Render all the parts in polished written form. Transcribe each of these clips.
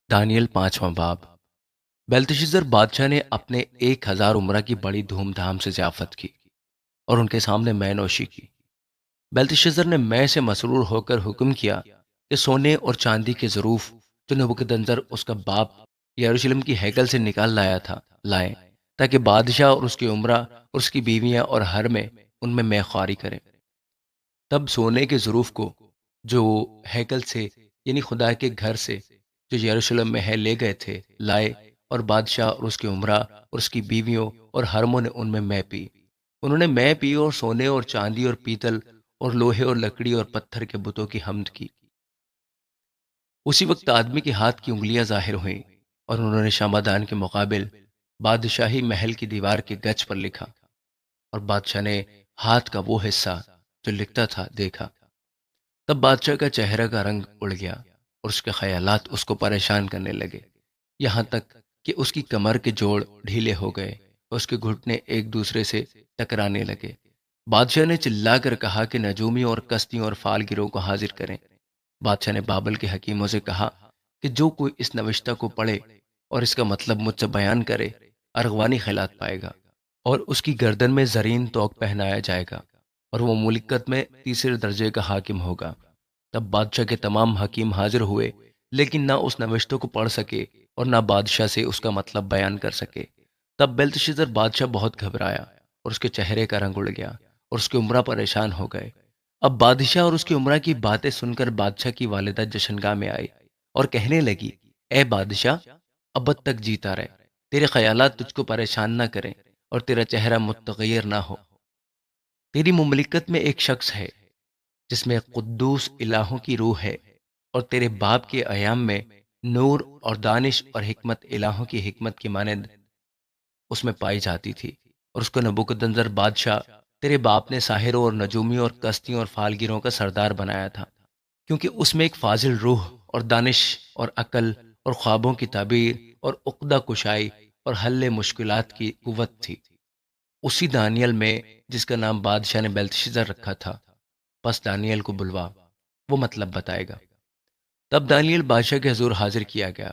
دانیل 5واں باب۔ بیلتشزر بادشاہ نے اپنے 1000 عمرہ کی بڑی دھوم دھام سے ضیافت کی اور ان کے سامنے مے نوشی کی۔ بیلتشزر نے مے سے مسرور ہو کر حکم کیا کہ سونے اور چاندی کے ظروف جو نبوکدنضر اس کا باپ یروشلم کی ہیکل سے نکال لایا تھا لائیں، تاکہ بادشاہ اور اس کی عمرہ اور اس کی بیویاں اور ہر میں ان میں مے خواری کریں۔ تب سونے کے ظروف کو جو ہیکل سے یعنی خدا کے گھر سے جو یروشلم میں ہے لے گئے تھے لائے، اور بادشاہ اور اس کی عمرہ اور اس کی بیویوں اور حرموں نے ان میں مے پی۔ انہوں نے مے پی اور سونے اور چاندی اور پیتل اور لوہے اور لکڑی اور پتھر کے بتوں کی حمد کی۔ اسی وقت آدمی کے ہاتھ کی انگلیاں ظاہر ہوئیں اور انہوں نے شمعدان کے مقابل بادشاہی محل کی دیوار کے گچ پر لکھا، اور بادشاہ نے ہاتھ کا وہ حصہ جو لکھتا تھا دیکھا۔ تب بادشاہ کا چہرہ کا رنگ اڑ گیا اور اس کے خیالات اس کو پریشان کرنے لگے، یہاں تک کہ اس کی کمر کے جوڑ ڈھیلے ہو گئے اور اس کے گھٹنے ایک دوسرے سے ٹکرانے لگے۔ بادشاہ نے چلا کر کہا کہ نجومیوں اور کستیوں اور فال گیروں کو حاضر کریں۔ بادشاہ نے بابل کے حکیموں سے کہا کہ جو کوئی اس نوشتہ کو پڑھے اور اس کا مطلب مجھ سے بیان کرے ارغوانی خیرات پائے گا، اور اس کی گردن میں زرین توق پہنایا جائے گا، اور وہ ملکت میں تیسرے درجے کا حاکم ہوگا۔ تب بادشاہ کے تمام حکیم حاضر ہوئے، لیکن نہ اس نوشتوں کو پڑھ سکے اور نہ بادشاہ سے اس کا مطلب بیان کر سکے۔ تب بیلتشزر بادشاہ بہت گھبرایا اور اس کے چہرے کا رنگ اڑ گیا اور اس کے عمرہ پریشان ہو گئے۔ اب بادشاہ اور اس کی عمرہ کی باتیں سن کر بادشاہ کی والدہ جشنگاہ میں آئی اور کہنے لگی، اے بادشاہ، ابد تک جیتا رہے، تیرے خیالات تجھ کو پریشان نہ کریں اور تیرا چہرہ متغیر نہ ہو۔ تیری مملکت میں ایک شخص ہے جس میں قدوس الہوں کی روح ہے، اور تیرے باپ کے ایام میں نور اور دانش اور حکمت الہوں کی حکمت کی مانند اس میں پائی جاتی تھی، اور اس کو نبوکدنضر بادشاہ تیرے باپ نے ساحروں اور نجومیوں اور کستیوں اور فالگیروں کا سردار بنایا تھا، کیونکہ اس میں ایک فاضل روح اور دانش اور عقل اور خوابوں کی تعبیر اور عقدہ کشائی اور حل مشکلات کی قوت تھی۔ اسی دانیل میں جس کا نام بادشاہ نے بیلتشزر رکھا تھا، پس دانیل کو بلوا، وہ مطلب بتائے گا۔ تب دانیل بادشاہ کے حضور حاضر کیا گیا۔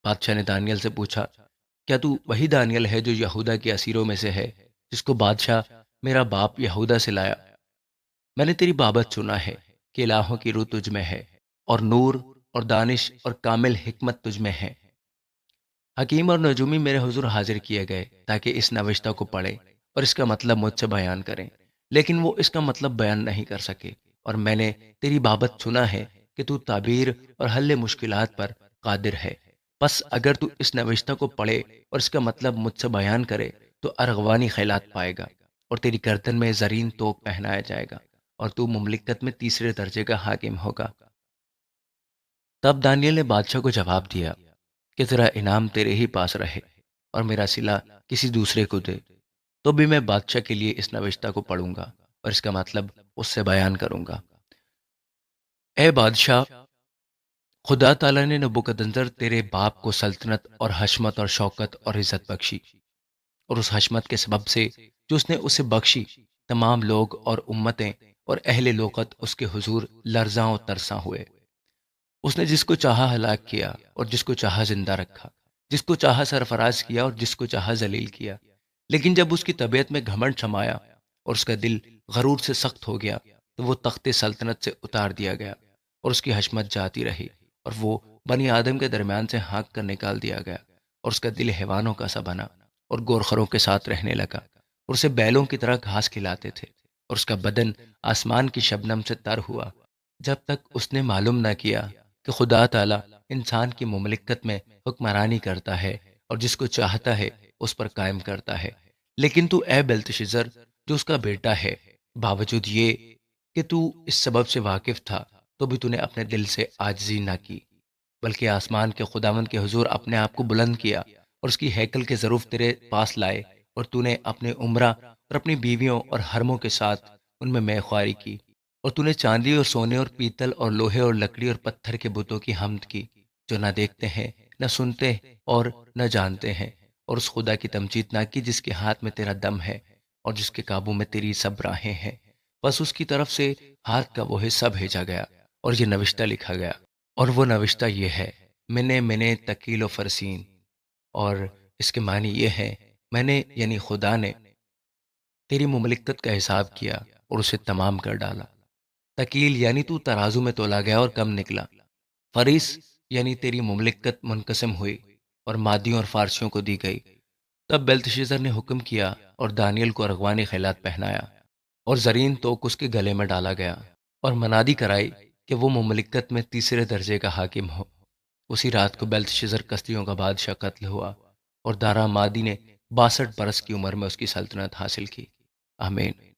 بادشاہ نے دانیل سے پوچھا، کیا تو وہی دانیل ہے جو یہودا کے اسیروں میں سے ہے، جس کو بادشاہ میرا باپ یہودا سے لایا؟ میں نے تیری بابت سنا ہے کہ الہوں کی روح تجھ میں ہے، اور نور اور دانش اور کامل حکمت تجھ میں ہے۔ حکیم اور نجومی میرے حضور حاضر کیے گئے تاکہ اس نوشتہ کو پڑھیں اور اس کا مطلب مجھ سے بیان کریں، لیکن وہ اس کا مطلب بیان نہیں کر سکے۔ اور میں نے تیری بابت سنا ہے کہ تو تعبیر اور حل مشکلات پر قادر ہے، پس اگر تو اس نوشتہ کو پڑھے اور اس کا مطلب مجھ سے بیان کرے تو ارغوانی خیلات پائے گا، اور تیری گردن میں زرین توق پہنایا جائے گا، اور تو مملکت میں تیسرے درجے کا حاکم ہوگا۔ تب دانیل نے بادشاہ کو جواب دیا کہ تیرا انعام تیرے ہی پاس رہے اور میرا صلہ کسی دوسرے کو دے، تو بھی میں بادشاہ کے لیے اس نوشتہ کو پڑھوں گا اور اس کا مطلب اس سے بیان کروں گا۔ اے بادشاہ، خدا تعالیٰ نے نبوکدنضر تیرے باپ کو سلطنت اور حشمت اور شوکت اور عزت بخشی، اور اس حشمت کے سبب سے جو اس نے اسے بخشی، تمام لوگ اور امتیں اور اہل لوقت اس کے حضور لرزاں و ترساں ہوئے۔ اس نے جس کو چاہا ہلاک کیا اور جس کو چاہا زندہ رکھا، جس کو چاہا سرفراز کیا اور جس کو چاہا ذلیل کیا، لیکن جب اس کی طبیعت میں گھمنڈ سمایا اور اس کا دل غرور سے سخت ہو گیا تو وہ تخت سلطنت سے اتار دیا گیا، اور اس کی حشمت جاتی رہی، اور وہ بنی آدم کے درمیان سے ہانک کر نکال دیا گیا، اور اس کا دل حیوانوں کا سا بنا اور گورخروں کے ساتھ رہنے لگا، اور اسے بیلوں کی طرح گھاس کھلاتے تھے، اور اس کا بدن آسمان کی شبنم سے تر ہوا، جب تک اس نے معلوم نہ کیا کہ خدا تعالیٰ انسان کی مملکت میں حکمرانی کرتا ہے اور جس کو چاہتا ہے اس پر قائم کرتا ہے۔ لیکن تو اے بیلتشزر جو اس کا بیٹا ہے، باوجود یہ کہ تو اس سبب سے واقف تھا، تو بھی تو نے اپنے دل سے عاجزی نہ کی، بلکہ آسمان کے خداوند کے حضور اپنے آپ کو بلند کیا اور اس کی ہیکل کے ظروف تیرے پاس لائے، اور تو نے اپنے عمرہ اور اپنی بیویوں اور حرموں کے ساتھ ان میں مے خواری کی، اور تو نے چاندی اور سونے اور پیتل اور لوہے اور لکڑی اور پتھر کے بتوں کی حمد کی، جو نہ دیکھتے ہیں نہ سنتے اور نہ جانتے ہیں، اور اس خدا کی تمجید نہ کی جس کے ہاتھ میں تیرا دم ہے اور جس کے قابو میں تیری سب راہیں ہیں۔ بس اس کی طرف سے ہاتھ کا وہ حصہ بھیجا گیا اور یہ نوشتہ لکھا گیا، اور وہ نوشتہ یہ ہے منے منے تکیل و فرسین، اور اس کے معنی یہ ہے، میں نے یعنی خدا نے تیری مملکت کا حساب کیا اور اسے تمام کر ڈالا۔ تکیل یعنی تو ترازو میں تولا گیا اور کم نکلا۔ فریس یعنی تیری مملکت منقسم ہوئی اور مادیوں اور فارسیوں کو دی گئی۔ تب بیلتشیزر نے حکم کیا اور دانیل کو ارغوانی خیلات پہنایا اور زرین توک اس کے گلے میں ڈالا گیا اور منادی کرائی کہ وہ مملکت میں تیسرے درجے کا حاکم ہو۔ اسی رات کو بیلتشیزر کسدیوں کا بادشاہ قتل ہوا اور دارا مادی نے 62 برس کی عمر میں اس کی سلطنت حاصل کی۔ آمین۔